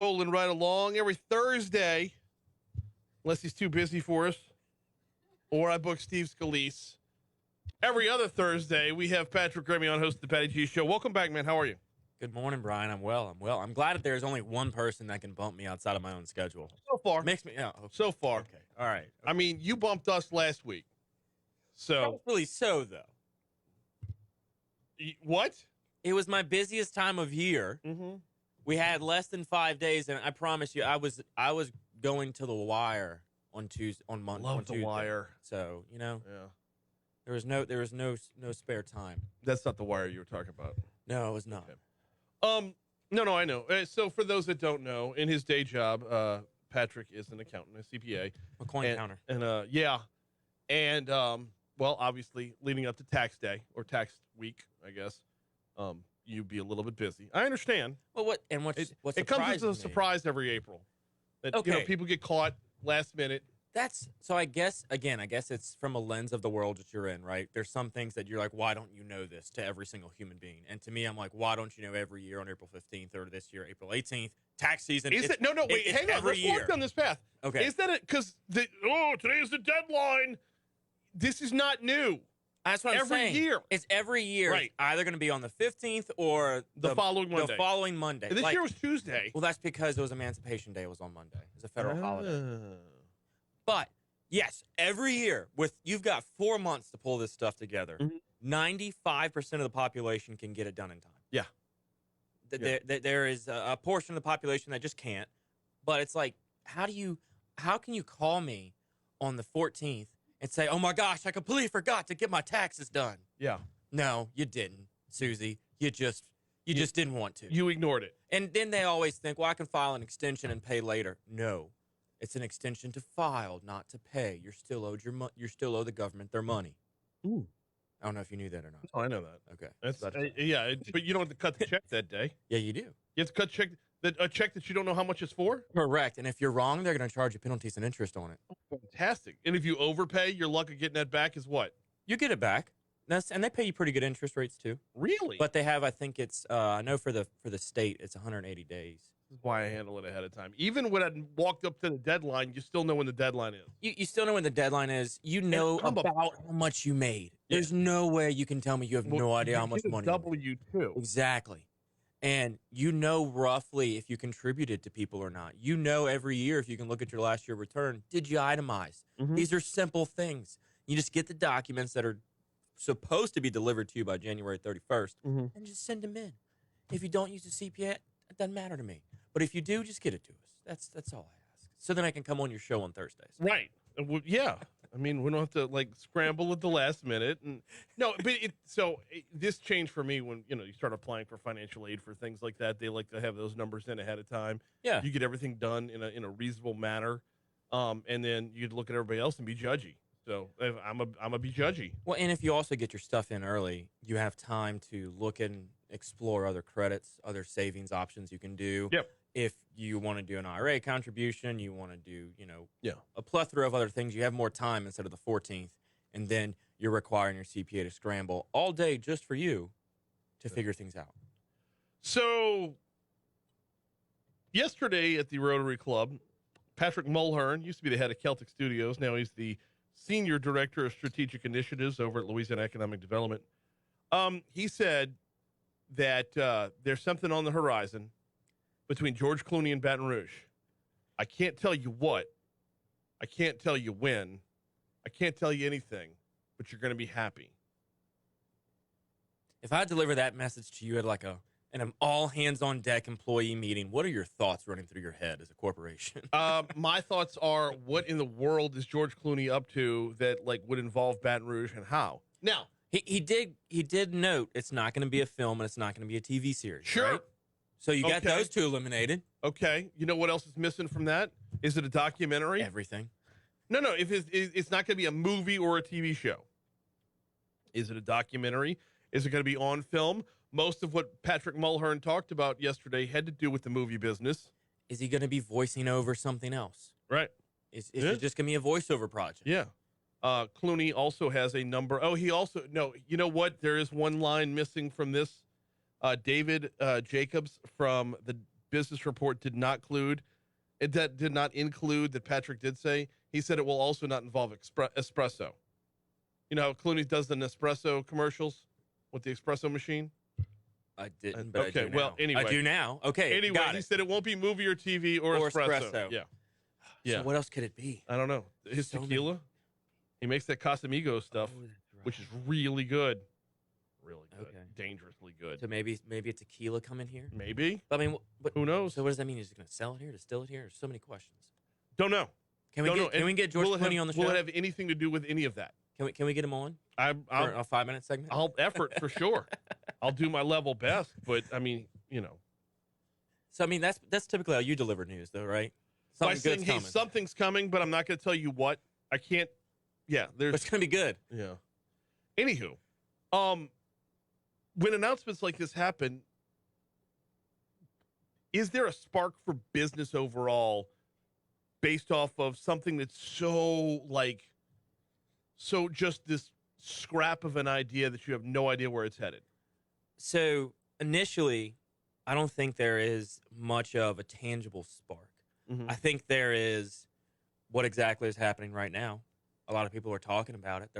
Rolling right along every Thursday, unless he's too busy for us, or I book Steve Scalise. Every other Thursday, we have Patrick Remy on, host of the Patty G Show. Welcome back, man. How are you? Good morning, Brian. I'm well. I'm glad that there's only one person that can bump me outside of my own schedule. So far. Makes me, yeah. Okay. So far. Okay. All right. I mean, you bumped us last week. So. Really so, though. What? It was my busiest time of year. Mm-hmm. We had less than 5 days, and I promise you, I was going to the wire on Tuesday, on Monday. Love the Wire. So yeah, there was no spare time. That's not the Wire you were talking about. No, it was not. Okay. No, I know. So for those that don't know, in his day job, Patrick is an accountant, a CPA, A coin counter. And well, obviously, leading up to tax day or tax week, I guess, you'd be a little bit busy. I understand. Well, what it comes as a surprise every April that people get caught last minute. So I guess it's from a lens of the world that you're in, right? There's some things that you're like, why don't you know this, to every single human being? And to me, I'm like, why don't you know every year on April 15th or this year, April 18th, tax season? Is it? No, wait, hang on. Let's walk down this path. Okay. Is that it? Because, today is the deadline. This is not new. That's what I'm saying. Every year. It's every year. Right. It's either going to be on the 15th or the following Monday. The following Monday. And this year was Tuesday. Well, that's because it was Emancipation Day. It was on Monday. It's a federal holiday. But yes, every year you've got 4 months to pull this stuff together. 95% of the population can get it done in time. Yeah. There is a portion of the population that just can't. But it's like, how can you call me on the 14th and say, oh my gosh, I completely forgot to get my taxes done? Yeah. No, you didn't, Susie. You just didn't want to. You ignored it. And then they always think, well, I can file an extension and pay later. No. It's an extension to file, not to pay. You're still owe the government their money. Ooh. I don't know if you knew that or not. Oh, I know that. Okay. But you don't have to cut the check that day. Yeah, you do. You have to cut a check that you don't know how much it's for? Correct. And if you're wrong, they're going to charge you penalties and interest on it. Fantastic. And if you overpay, your luck of getting that back is what? You get it back. And they pay you pretty good interest rates too. Really? But they have, I think it's, I know for the state, it's 180 days. This is why I handle it ahead of time. Even when I walked up to the deadline, you still know when the deadline is. You still know when the deadline is. You know about how much you made. Yeah. There's no way you can tell me you have no idea how much money. W-2. Exactly. And you know roughly if you contributed to people or not. You know every year if you can look at your last year return, did you itemize? These are simple things. You just get the documents that are supposed to be delivered to you by January 31st and just send them in. If you don't use the CPA, it doesn't matter to me. But if you do, just get it to us. That's all I ask. So then I can come on your show on Thursdays. Right. Yeah. I mean, we don't have to scramble at the last minute. And no, but this changed for me when, you start applying for financial aid for things like that. They like to have those numbers in ahead of time. Yeah. You get everything done in a reasonable manner. And then you'd look at everybody else and be judgy. So I'm a be judgy. Well, and if you also get your stuff in early, you have time to look and explore other credits, other savings options you can do. Yep. If you want to do an IRA contribution, you want to do, Yeah. a plethora of other things, you have more time instead of the 14th, and then you're requiring your CPA to scramble all day just for you to figure things out. So yesterday at the Rotary Club, Patrick Mulhern used to be the head of Celtic Studios. Now he's the senior director of strategic initiatives over at Louisiana Economic Development. He said that there's something on the horizon between George Clooney and Baton Rouge. I can't tell you what. I can't tell you when. I can't tell you anything, but you're going to be happy. If I deliver that message to you at an all-hands-on-deck employee meeting, what are your thoughts running through your head as a corporation? My thoughts are, what in the world is George Clooney up to that would involve Baton Rouge, and how? Now, he did note it's not going to be a film and it's not going to be a TV series. Sure. Right? So you got those two eliminated. Okay. You know what else is missing from that? Is it a documentary? Everything. No. If it's not going to be a movie or a TV show. Is it a documentary? Is it going to be on film? Most of what Patrick Mulhern talked about yesterday had to do with the movie business. Is he going to be voicing over something else? Right. Is it just going to be a voiceover project? Yeah. Clooney also has a number. Oh, he also, no, you know what? There is one line missing from this. David Jacobs from the business report did not include that Patrick did say. He said it will also not involve espresso. You know how Clooney does the Nespresso commercials with the espresso machine? I didn't, but okay, I do now. well, anyway. I do now. Okay, Anyway, got he it. said it won't be movie or TV or espresso. Yeah. So what else could it be? I don't know. His tequila? Many. He makes that Casamigo stuff, which is really good. Really good. Okay. Dangerously good. So maybe a tequila come in here? Maybe. I mean, who knows? So what does that mean? Is he going to sell it here, distill it here? There's so many questions. Don't know. Can we get George Clooney on the show? Will it have anything to do with any of that? Can we get him on? For a 5-minute segment? I'll effort for sure. I'll do my level best, but I mean, you know. So I mean, that's typically how you deliver news, though, right? By saying, hey, something's coming, but I'm not going to tell you what. I can't. Yeah, but it's going to be good. Yeah. Anywho, when announcements like this happen, is there a spark for business overall based off of something that's so just this scrap of an idea that you have no idea where it's headed? So initially, I don't think there is much of a tangible spark. Mm-hmm. I think there is what exactly is happening right now. A lot of people are talking about it.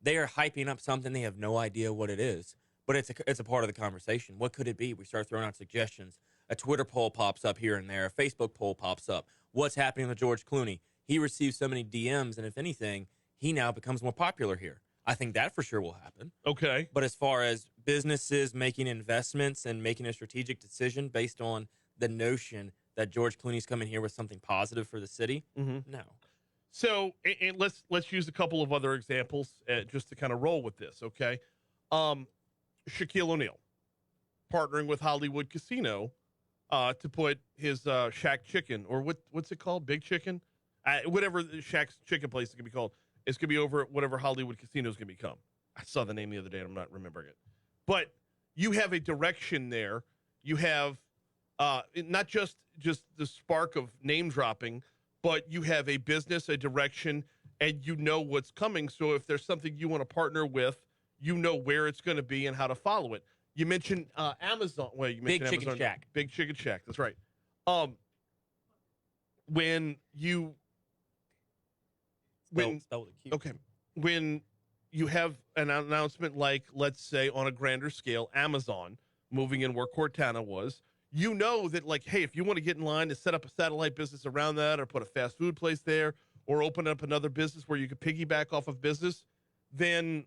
They are hyping up something. They have no idea what it is, but it's a part of the conversation. What could it be? We start throwing out suggestions. A Twitter poll pops up here and there. A Facebook poll pops up. What's happening with George Clooney? He receives so many DMs, and if anything, he now becomes more popular here. I think that for sure will happen. Okay. But as far as businesses making investments and making a strategic decision based on the notion that George Clooney's coming here with something positive for the city, no. So, and let's use a couple of other examples just to kind of roll with this, okay? Shaquille O'Neal partnering with Hollywood Casino to put his Shack Chicken, or what's it called? Big Chicken? Whatever Shack's Chicken place is going to be called. It's going to be over at whatever Hollywood Casino is going to become. I saw the name the other day, and I'm not remembering it. But you have a direction there. You have not just the spark of name dropping, but you have a business, a direction, and you know what's coming. So if there's something you want to partner with, you know where it's going to be and how to follow it. You mentioned Amazon. Well, you mentioned Big Chicken Shack. Big Chicken Shack. That's right. When you have an announcement like, let's say, on a grander scale, Amazon moving in where Cortana was, you know that, like, hey, if you want to get in line to set up a satellite business around that, or put a fast food place there, or open up another business where you could piggyback off of business, then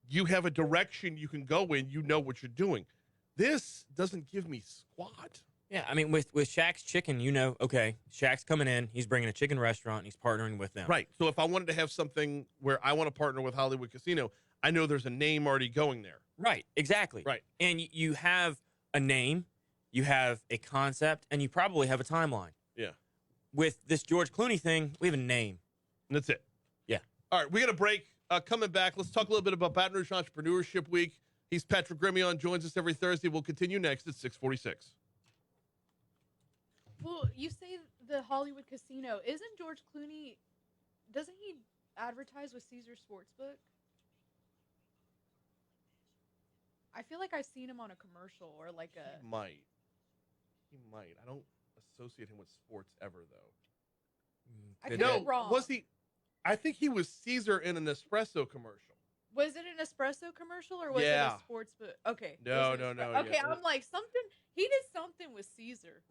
you have a direction you can go in. You know what you're doing. This doesn't give me squat. Yeah, I mean, with Shack's Chicken, you know, okay, Shack's coming in, he's bringing a chicken restaurant, and he's partnering with them. Right. So if I wanted to have something where I want to partner with Hollywood Casino, I know there's a name already going there. Right, exactly. Right. And you have a name, you have a concept, and you probably have a timeline. Yeah. With this George Clooney thing, we have a name. And that's it. Yeah. All right, we got a break. Coming back, let's talk a little bit about Baton Rouge Entrepreneurship Week. He's Patrick Grimion, joins us every Thursday. We'll continue next at 6:46. Well, you say the Hollywood Casino. Isn't George Clooney, doesn't he advertise with Caesar Sportsbook? I feel like I've seen him on a commercial or like a... He might. I don't associate him with sports ever, though. I could be wrong. Was he... I think he was Caesar in an espresso commercial. Was it an espresso commercial or was it a sports book? Okay. No. Okay, yeah. I'm like, something, he did something with Caesar.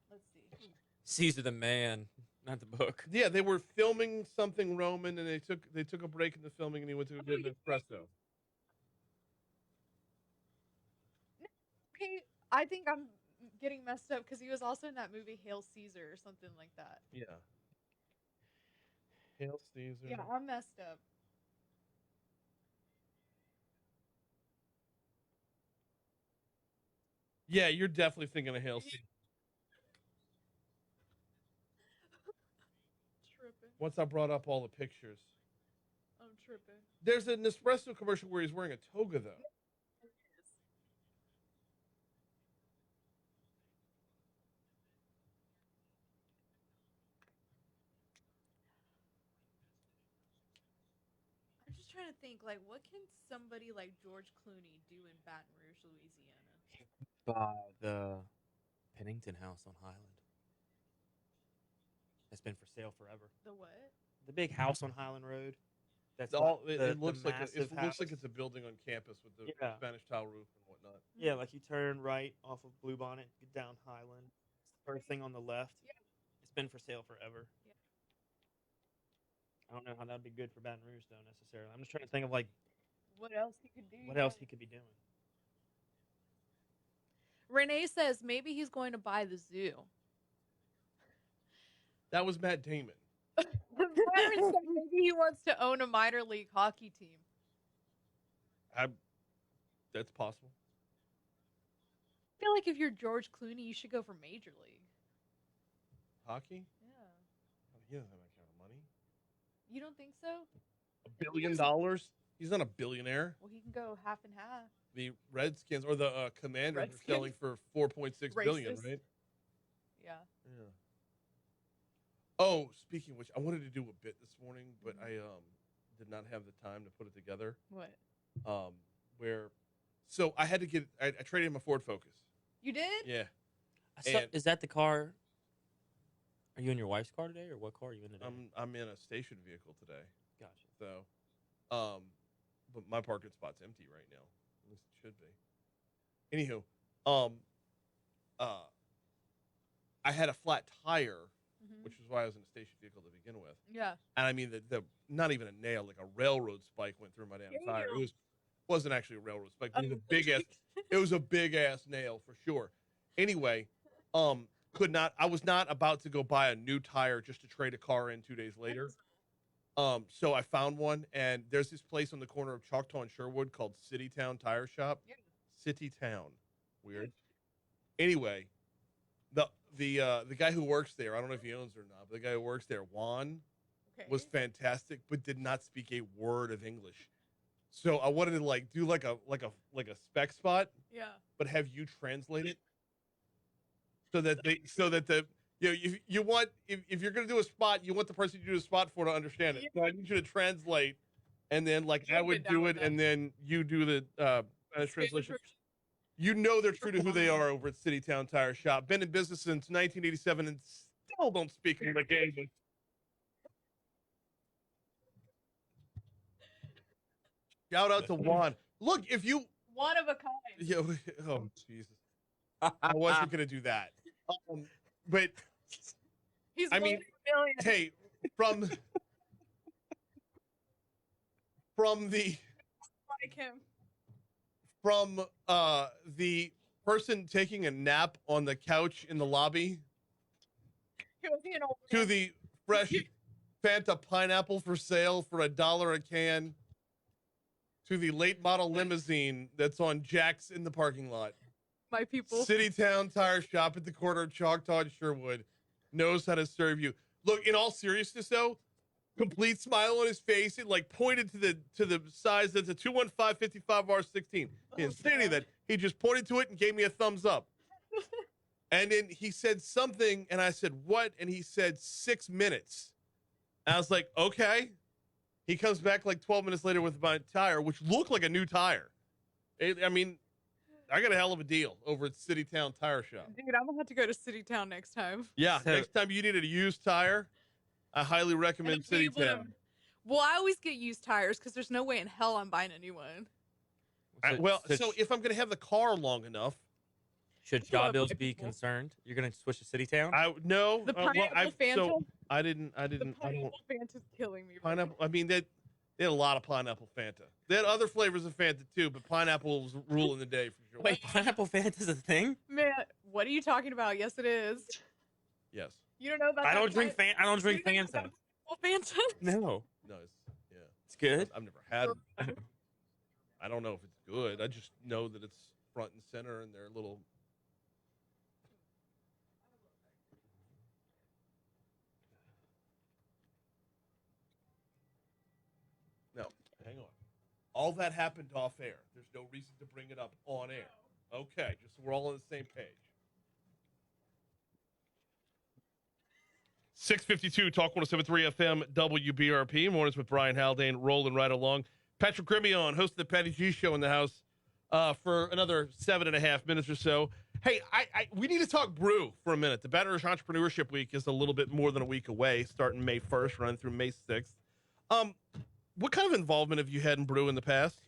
Let's see. Caesar the man, not the book. Yeah, they were filming something Roman, and they took a break in the filming, and he went to get an espresso. Okay, I think I'm getting messed up because he was also in that movie Hail Caesar or something like that. Yeah. Hail Caesar. Yeah, I'm messed up. Yeah, you're definitely thinking of Hail Caesar. Tripping. Once I brought up all the pictures. I'm tripping. There's an espresso commercial where he's wearing a toga, though. I'm just trying to think, like, what can somebody like George Clooney do in Baton Rouge, Louisiana? By the Pennington House on Highland. That's been for sale forever. The what? The big house on Highland Road. That's It looks like massive it's a building on campus with the Yeah. Spanish tile roof and whatnot. Yeah, like you turn right off of Bluebonnet, get down Highland. It's the first thing on the left. Yeah. It's been for sale forever. Yeah. I don't know how that'd be good for Baton Rouge though necessarily. I'm just trying to think of like What else he could do? what else he could be doing. Renee says maybe he's going to buy the zoo. That was Matt Damon. Byron said maybe he wants to own a minor league hockey team. That's possible. I feel like if you're George Clooney, you should go for major league. Hockey? Yeah. He doesn't have that kind of money. You don't think so? $1 billion? He's not a billionaire. Well, he can go half and half. The Redskins or the Commanders Redskins? are selling for $4.6 billion, Racist. right? Yeah. Yeah. Oh, speaking of which, I wanted to do a bit this morning, but I did not have the time to put it together. What? So I had to get. I traded in my Ford Focus. You did? Yeah. So, is that the car? Are you in your wife's car today, or what car are you in today? I'm in a station vehicle today. Gotcha. So, but my parking spot's empty right now. At least it should be. Anywho, I had a flat tire, which is why I was in a station vehicle to begin with. Yeah. And I mean, the not even a nail, like a railroad spike went through my damn tire. It wasn't actually a railroad spike, but it was a big ass. It was a big ass nail for sure. Anyway, I was not about to go buy a new tire just to trade a car in 2 days later. So I found one, and there's this place on the corner of Choctaw and Sherwood called City Town Tire Shop. Yeah. City Town, weird. Anyway, the guy who works there, I don't know if he owns it or not, but the guy who works there, Juan, was fantastic, but did not speak a word of English. So I wanted to do like a spec spot, Yeah. but have you translate it so that you want if you're gonna do a spot, you want the person you do a spot for to understand it. So I need you to translate, and then I would do it, and then you do the translation. You know they're true to who they are over at City Town Tire Shop. Been in business since 1987 and still don't speak English. Shout out to Juan. Look, if you One of a kind. yeah, oh Jesus, I wasn't gonna do that. But He's I mean, million. hey, from the Like him. from the person taking a nap on the couch in the lobby He was an old to man. the fresh Fanta pineapple for sale for $1 a can to the late model limousine that's on Jack's in the parking lot. My people. City Town Tire Shop at the corner of Choctaw and Sherwood knows how to serve you. Look, in all seriousness though, complete smile on his face. It pointed to the size that's a 215-55R16. He didn't say any of that. He just pointed to it and gave me a thumbs up. And then he said something, and I said, what? And he said 6 minutes. And I was like, okay. He comes back 12 minutes later with my tire, which looked like a new tire. I mean, I got a hell of a deal over at City Town Tire Shop. Dude, I'm gonna have to go to City Town next time. Yeah, So- next time you needed a used tire, I highly recommend And be City able to- Town. Well, I always get used tires because there's no way in hell I'm buying a new one. So if I'm going to have the car long enough, should Well, job bills my be people. concerned? You're going to switch to City Town? no. The pineapple Fanta. So I didn't. The I don't. pineapple Fanta's killing me. Bro. Pineapple. I mean, they had a lot of pineapple Fanta. They had other flavors of Fanta too, but pineapple was ruling the day for sure. Wait, pineapple Fanta's a thing? Man, what are you talking about? Yes, it is. Yes. You don't know about I that don't drink pine- I don't drink You know Fanta. about Fanta? No, No. Yeah. it's good. I've never had. I don't know if it's good. I just know that it's front and center, and they're little. No, hang on. All that happened off air. There's no reason to bring it up on air. Okay, just so we're all on the same page. 652 Talk 107.3 FM WBRP. Mornings with Brian Haldane rolling right along. Patrick Grimion, host of the Patty G Show in the house for another 7.5 minutes or so. Hey, we need to talk brew for a minute. The Baton Rouge Entrepreneurship Week is a little bit more than a week away, starting May 1st, running through May 6th. What kind of involvement have you had in brew in the past?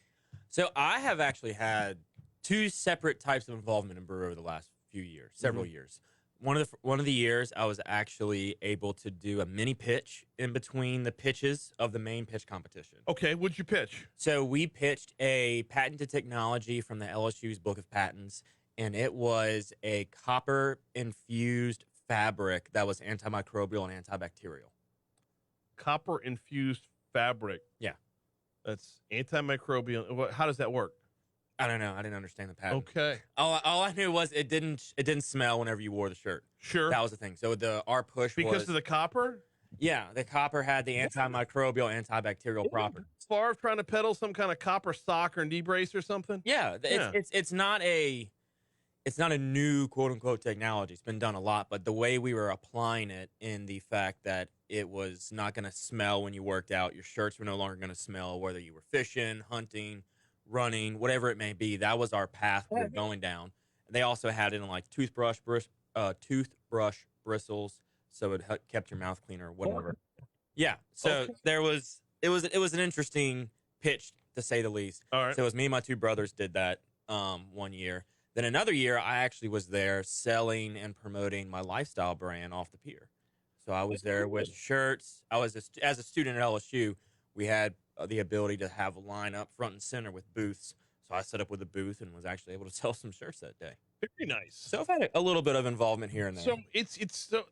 So I have actually had two separate types of involvement in brew over the last few years, several years. One of the years I was actually able to do a mini pitch in between the pitches of the main pitch competition. Okay, what'd you pitch? So we pitched a patented technology from the LSU's Book of Patents, and it was a copper-infused fabric that was antimicrobial and antibacterial. Copper-infused fabric. Yeah. That's antimicrobial. How does that work? I don't know. I didn't understand the patent. Okay. All I knew was it didn't smell whenever you wore the shirt. Sure. That was the thing. So our push because was of the copper? yeah, the copper had the antimicrobial, antibacterial properties. Favre trying to peddle some kind of copper sock or knee brace or something? Yeah, it's not a new quote unquote technology. It's been done a lot, but the way we were applying it in the fact that it was not going to smell when you worked out, your shirts were no longer going to smell, whether you were fishing, hunting, running, whatever it may be. That was our path we were going down. They also had it in like toothbrush bristles, so it kept your mouth cleaner, whatever. Yeah. So it was an interesting pitch to say the least. All right. So it was me and my two brothers did that 1 year. Then another year, I actually was there selling and promoting my lifestyle brand off the pier. So I was there with shirts. I was as a student at LSU, we had the ability to have a line up front and center with booths. So I set up with a booth and was actually able to sell some shirts that day. Very nice. So I've had a little bit of involvement here and there. So it's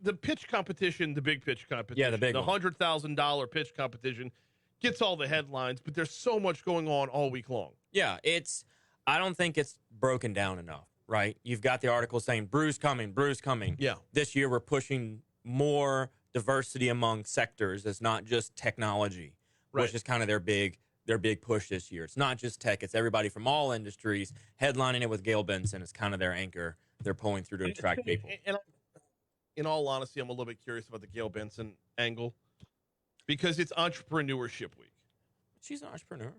the pitch competition, the big pitch competition. Yeah, the big one. $100,000 pitch competition gets all the headlines, but there's so much going on all week long. Yeah, I don't think it's broken down enough, right? You've got the article saying brew's coming. Yeah. This year we're pushing more diversity among sectors. It's not just technology, which is kind of their big push this year. It's not just tech. It's everybody from all industries headlining it with Gail Benson. It's kind of their anchor. They're pulling through to attract people. And in all honesty, I'm a little bit curious about the Gail Benson angle because it's Entrepreneurship Week. She's an entrepreneur.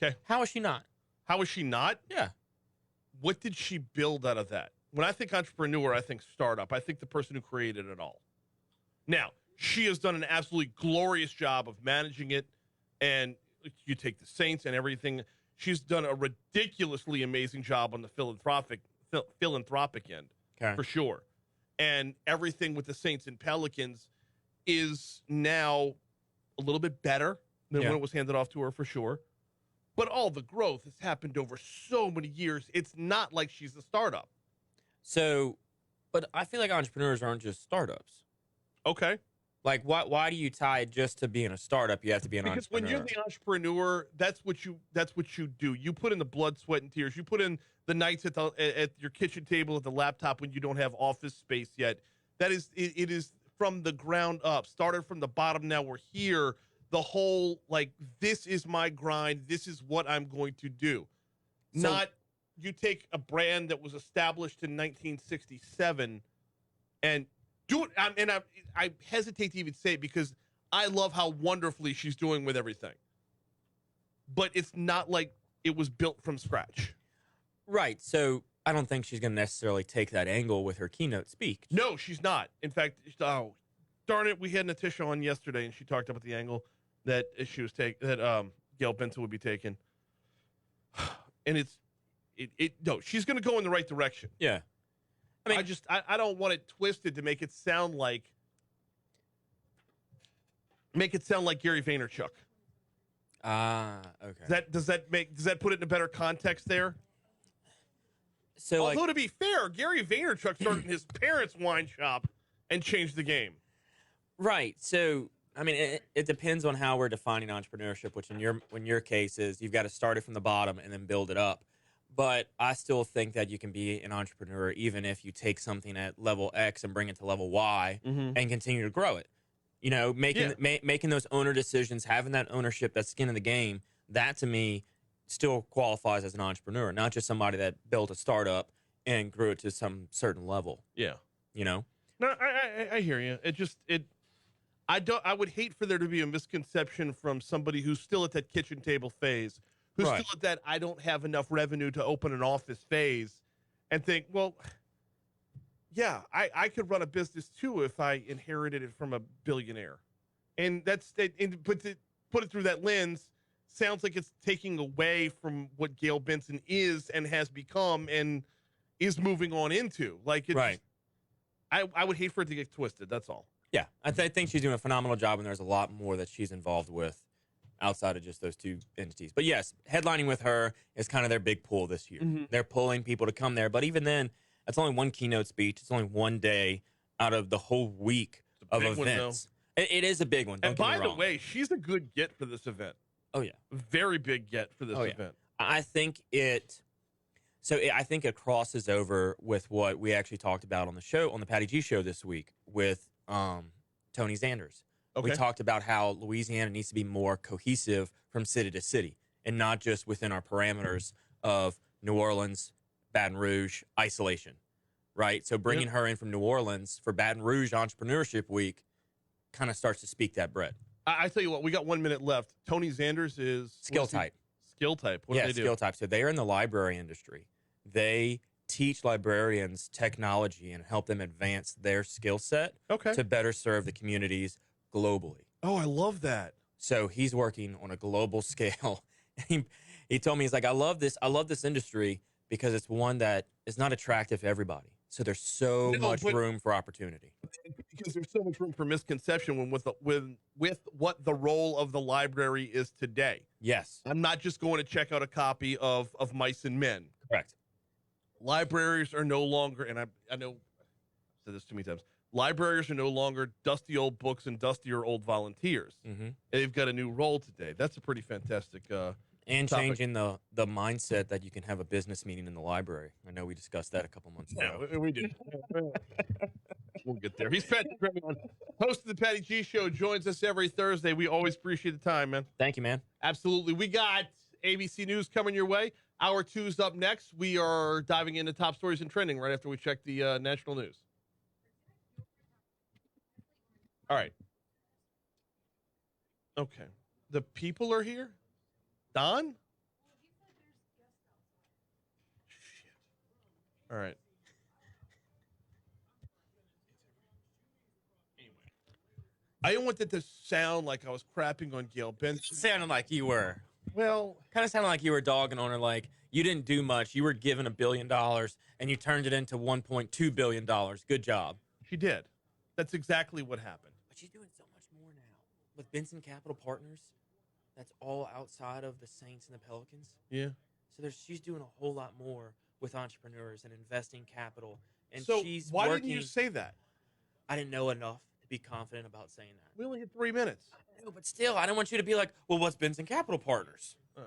Okay. How is she not? How is she not? Yeah. What did she build out of that? When I think entrepreneur, I think startup. I think the person who created it all. Now, she has done an absolutely glorious job of managing it, and you take the Saints and everything. She's done a ridiculously amazing job on the philanthropic end, for sure. And everything with the Saints and Pelicans is now a little bit better than when it was handed off to her, for sure. But all the growth has happened over so many years. It's not like she's a startup. So, but I feel like entrepreneurs aren't just startups. Okay. Like, why do you tie it just to being a startup? You have to be an entrepreneur. Because when you're the entrepreneur, that's what you do. You put in the blood, sweat, and tears. You put in the nights at your kitchen table at the laptop when you don't have office space yet. That is it is from the ground up. Started from the bottom. Now we're here. The whole this is my grind. This is what I'm going to do. So, not you take a brand that was established in 1967 and do it. And I hesitate to even say it because I love how wonderfully she's doing with everything. But it's not like it was built from scratch. Right. So I don't think she's going to necessarily take that angle with her keynote speech. No, she's not. In fact, darn it, we had Natisha on yesterday, and she talked about the angle that she was Gail Benson would be taking. And no, she's going to go in the right direction. Yeah. I mean, I don't want it twisted to make it sound like Gary Vaynerchuk. Okay. Does that put it in a better context there? So, although to be fair, Gary Vaynerchuk started in his parents' wine shop and changed the game. Right. So, I mean, it depends on how we're defining entrepreneurship, which in your case is you've got to start it from the bottom and then build it up. But I still think that you can be an entrepreneur even if you take something at level X and bring it to level Y and continue to grow it. You know, making those owner decisions, having that ownership, that skin in the game, that to me still qualifies as an entrepreneur, not just somebody that built a startup and grew it to some certain level. Yeah. You know? No, I hear you. I would hate for there to be a misconception from somebody who's still at that kitchen table phase who's Right. still at that I don't have enough revenue to open an office phase, and think, well, yeah, I could run a business too if I inherited it from a billionaire. And that's it. And put it through that lens, sounds like it's taking away from what Gail Benson is and has become and is moving on into. Like, it's, Right. I would hate for it to get twisted. That's all. Yeah, I think she's doing a phenomenal job, and there's a lot more that she's involved with outside of just those two entities. But yes, headlining with her is kind of their big pull this year. Mhm. They're pulling people to come there, but even then, that's only one keynote speech. It's only one day out of the whole week of big one, events. It is a big one. Don't And get me by the wrong. way, she's a good get for this event. Oh yeah, Very big get for this Oh, yeah. event. I think it. I think it crosses over with what we actually talked about on the show, on the Patty G show this week with Tony Sanders. Okay. We talked about how Louisiana needs to be more cohesive from city to city and not just within our parameters of New Orleans, Baton Rouge, isolation, right? So bringing her in from New Orleans for Baton Rouge Entrepreneurship Week kind of starts to speak that bread. I tell you what, we got 1 minute left. Tony Sanders is Skill type. Skill type. What do they do? Skill type. So they are in the library industry. They teach librarians technology and help them advance their skill set Okay. to better serve the communities globally. Oh, I love that. So he's working on a global scale. He told me, he's like, I love this industry because it's one that is not attractive to everybody. So there's so much room for opportunity. Because there's so much room for misconception with what the role of the library is today. Yes. I'm not just going to check out a copy of Mice and Men. Correct. Libraries are no longer, and I know I've said this too many times, libraries are no longer dusty old books and dustier old volunteers. Mm-hmm. They've got a new role today. That's a pretty fantastic And topic. changing the mindset that you can have a business meeting in the library. I know we discussed that a couple months ago. Yeah, we did. We'll get there. He's Patrick Gremlin, host of the Patty G Show, joins us every Thursday. We always appreciate the time, man. Thank you, man. Absolutely. We got ABC News coming your way. Hour 2's up next. We are diving into top stories and trending right after we check the national news. All right. Okay. The people are here? Don? Shit. All right. Anyway. I didn't want that to sound like I was crapping on Gail Benson. Sounded like you were. Well, Kind of sounded like you were dogging on her, like you didn't do much. You were given $1 billion and you turned it into $1.2 billion. Good job. she did. That's exactly what happened. But she's doing so much more now with Benson Capital Partners. That's all outside of the Saints and the Pelicans. Yeah. So she's doing a whole lot more with entrepreneurs and investing capital. And So she's why working. didn't you say that? I didn't know enough to be confident about saying that. We only had 3 minutes. No, but still, I don't want you to be like, well, what's Benson Capital Partners? Oh.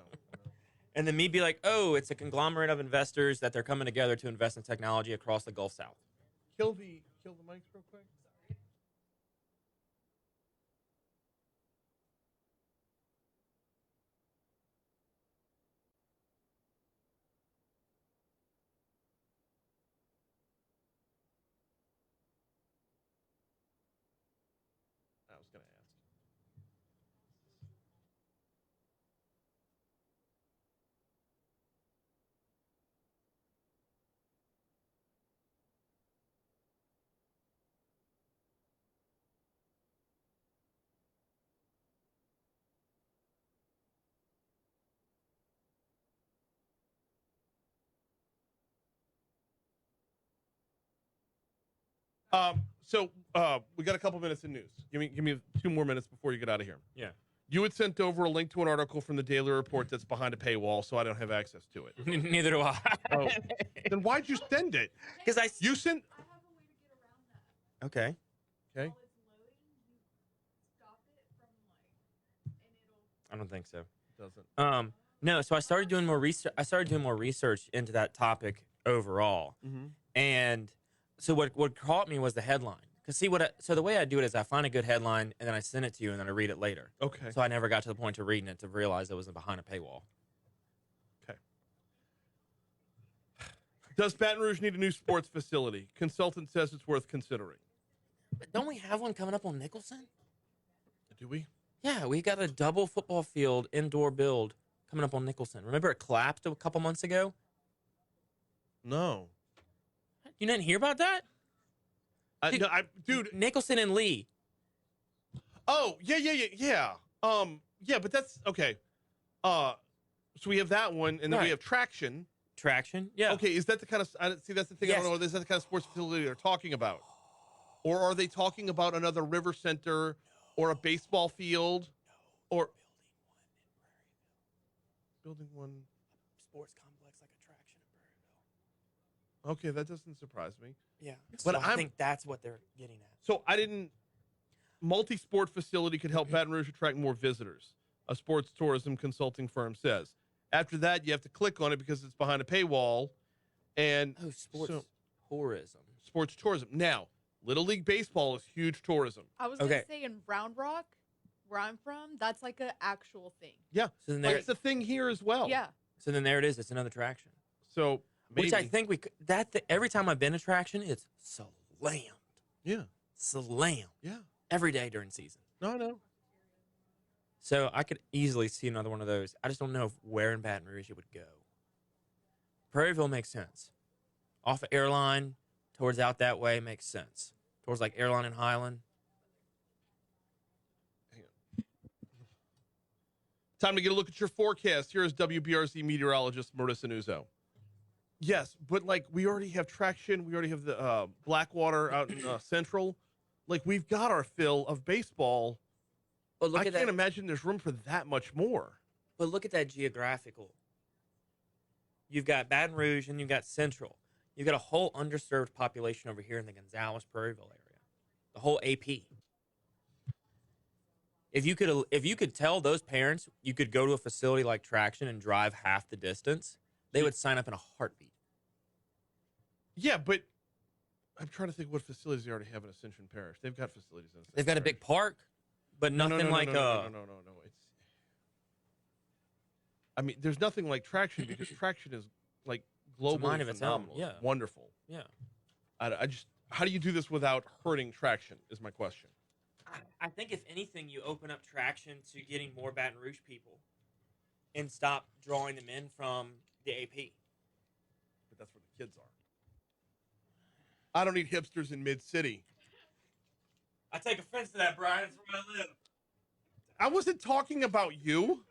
And then me be like, oh, it's a conglomerate of investors that they're coming together to invest in technology across the Gulf South. Kill the mics real quick. I was going to ask. We got a couple minutes in news. Give me 2 more minutes before you get out of here. Yeah. You had sent over a link to an article from the Daily Report that's behind a paywall, so I don't have access to it. Neither do I. Oh. Then why'd you send it? Because You sent. I have a way to get around that. Okay. Okay. While it's loading, you stop it from and it'll. I don't think so. Doesn't. No. So I started doing more research. Into that topic overall, Mm-hmm. and so what caught me was the headline. Because so the way I do it is I find a good headline and then I send it to you and then I read it later. Okay. So I never got to the point to reading it to realize it wasn't behind a paywall. Okay. Does Baton Rouge need a new sports facility? Consultant says it's worth considering. But don't we have one coming up on Nicholson? Do we? Yeah, we got a double football field indoor build coming up on Nicholson. Remember it collapsed a couple months ago? No. You didn't hear about that? Dude. Nicholson and Lee. Oh, yeah. Yeah, but that's okay. So we have that one, and then we have Traction. Traction, yeah. Okay, is that the kind of? See, that's the thing. Yes. I don't know. Is that the kind of sports facility they're talking about, or are they talking about another river center or a baseball field, or building one sports complex like a Traction in Prairieville? Okay, that doesn't surprise me. Yeah, but so I think that's what they're getting at. So I didn't. Multi-sport facility could help Baton Rouge attract more visitors. A sports tourism consulting firm says. After that, you have to click on it because it's behind a paywall. And sports tourism. Sports tourism. Now, Little League Baseball is huge tourism. I was going to say in Round Rock, where I'm from, that's like an actual thing. Yeah. So then it's a thing here as well. Yeah. So then there it is. It's another Traction. So maybe. Which I think we could, every time I've been to Traction, it's slammed. Yeah. Slammed. Yeah. Every day during season. No. So I could easily see another one of those. I just don't know where in Baton Rouge it would go. Prairieville makes sense. Off of Airline, towards out that way makes sense. Towards like Airline and Highland. Hang on. Time to get a look at your forecast. Here is WBRZ meteorologist Marissa Nuzzo. Yes, but like we already have Traction. We already have the Blackwater out in Central. Like we've got our fill of baseball. But look I can't imagine there's room for that much more. But look at that geographical. You've got Baton Rouge and you've got Central. You've got a whole underserved population over here in the Gonzales Prairieville area. The whole AP. If you could tell those parents you could go to a facility like Traction and drive half the distance, they would sign up in a heartbeat. Yeah, but I'm trying to think what facilities they already have in Ascension Parish. They've got facilities in Ascension They've got Parish. a big park, but nothing like no. It's. I mean, there's nothing like Traction because Traction is like globally phenomenal. Yeah, wonderful. Yeah. I just, how do you do this without hurting Traction? Is my question. I think if anything, you open up Traction to getting more Baton Rouge people, and stop drawing them in from the AP. But that's where the kids are. I don't need hipsters in Mid-City. I take offense to that, Brian. That's where I live. I wasn't talking about you.